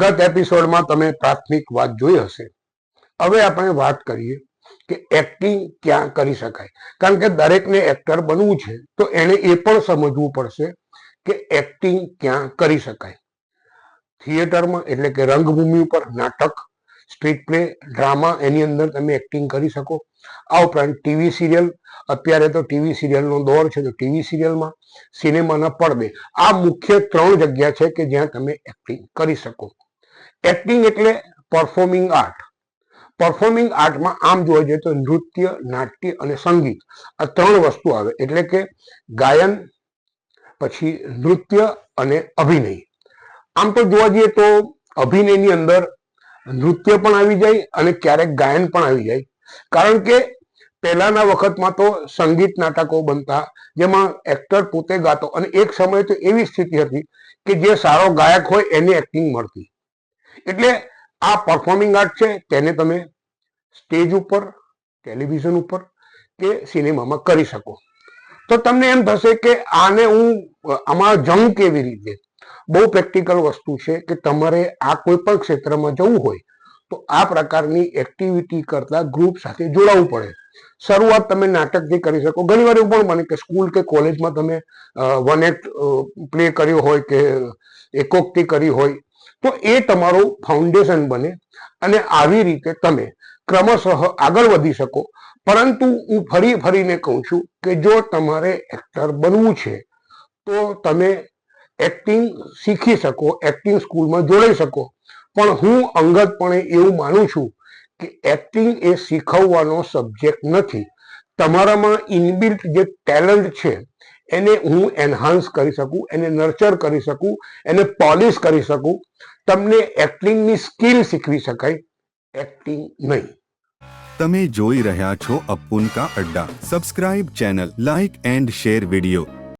ગત એપિસોડમાં તમે પ્રાથમિક વાત જોઈ હશે. હવે આપણે વાત કરીએ કે એક્ટિંગ ક્યાં કરી શકાય, કારણ કે દરેકને એક્ટર બનવું છે તો એને એ પણ સમજવું પડશે કે એક્ટિંગ ક્યાં કરી શકાય. થિયેટરમાં એટલે કે રંગભૂમિ ઉપર નાટક, સ્ટ્રીટ પ્લે, ડ્રામા, એની અંદર તમે એક્ટિંગ કરી શકો. આ ઉપરાંત ટીવી સિરિયલ, અત્યારે તો ટીવી સિરિયલનો દોર છે તો ટીવી સિરિયલમાં, સિનેમાના પડદે, આ મુખ્ય 3 જગ્યા છે કે જ્યાં તમે એક્ટિંગ કરી શકો. એક્ટિંગ એટલે પરફોર્મિંગ આર્ટ. પરફોર્મિંગ આર્ટમાં આમ જોવા જઈએ તો નૃત્ય, નાટ્ય અને સંગીત, આ 3 વસ્તુ આવે, એટલે કે ગાયન, પછી નૃત્ય અને અભિનય. આમ તો જોવા જઈએ તો અભિનયની અંદર નૃત્ય પણ આવી જાય અને ક્યારેક ગાયન પણ આવી જાય, કારણ કે પહેલાના વખતમાં તો સંગીત નાટકો બનતા જેમાં એક્ટર પોતે ગાતો, અને એક સમય તો એવી સ્થિતિ હતી કે જે સારો ગાયક હોય એને એક્ટિંગ મળતી. એટલે આ પરફોર્મિંગ આર્ટ છે, તેને તમે સ્ટેજ ઉપર, ટેલિવિઝન ઉપર કે સિનેમામાં કરી શકો. તો તમને એમ થશે કે આમાં જવું કેવી રીતે? બહુ પ્રેક્ટિકલ વસ્તુ છે કે તમારે આ કોઈ પણ ક્ષેત્રમાં જવું હોય તો આ પ્રકારની એક્ટિવિટી કરતા ગ્રુપ સાથે જોડાવવું પડે. શરૂઆત તમે નાટકથી કરી શકો. ઘણી વાર એવું પણ બને કે સ્કૂલ કે કોલેજમાં તમે વન એક્ટ પ્લે કર્યો હોય કે એકોક્તિ કરી હોય તો એ તમારું ફાઉન્ડેશન બને અને આવી રીતે તમે ક્રમશઃ આગળ વધી શકો. પરંતુ હું ફરીને કહું છું કે જો તમારે એક્ટર બનવું છે તો તમે એક્ટિંગ શીખી શકો, એક્ટિંગ સ્કૂલમાં જોડાઈ શકો. પણ હું અંગતપણે એવું માનું છું કે એક્ટિંગ એ શીખવવાનો સબ્જેક્ટ નથી. તમારામાં ઇનબિલ્ટ જે ટેલેન્ટ છે એને હું એન્હાન્સ કરી શકું, એને નર્ચર કરી શકું, એને પોલિશ કરી શકું. તમને એક્ટિંગની સ્કિલ શીખવી શકાય, એક્ટિંગ નહીં. તમે જોઈ રહ્યા છો અપ્પુન કા અડ્ડા. Subscribe channel, like and share video.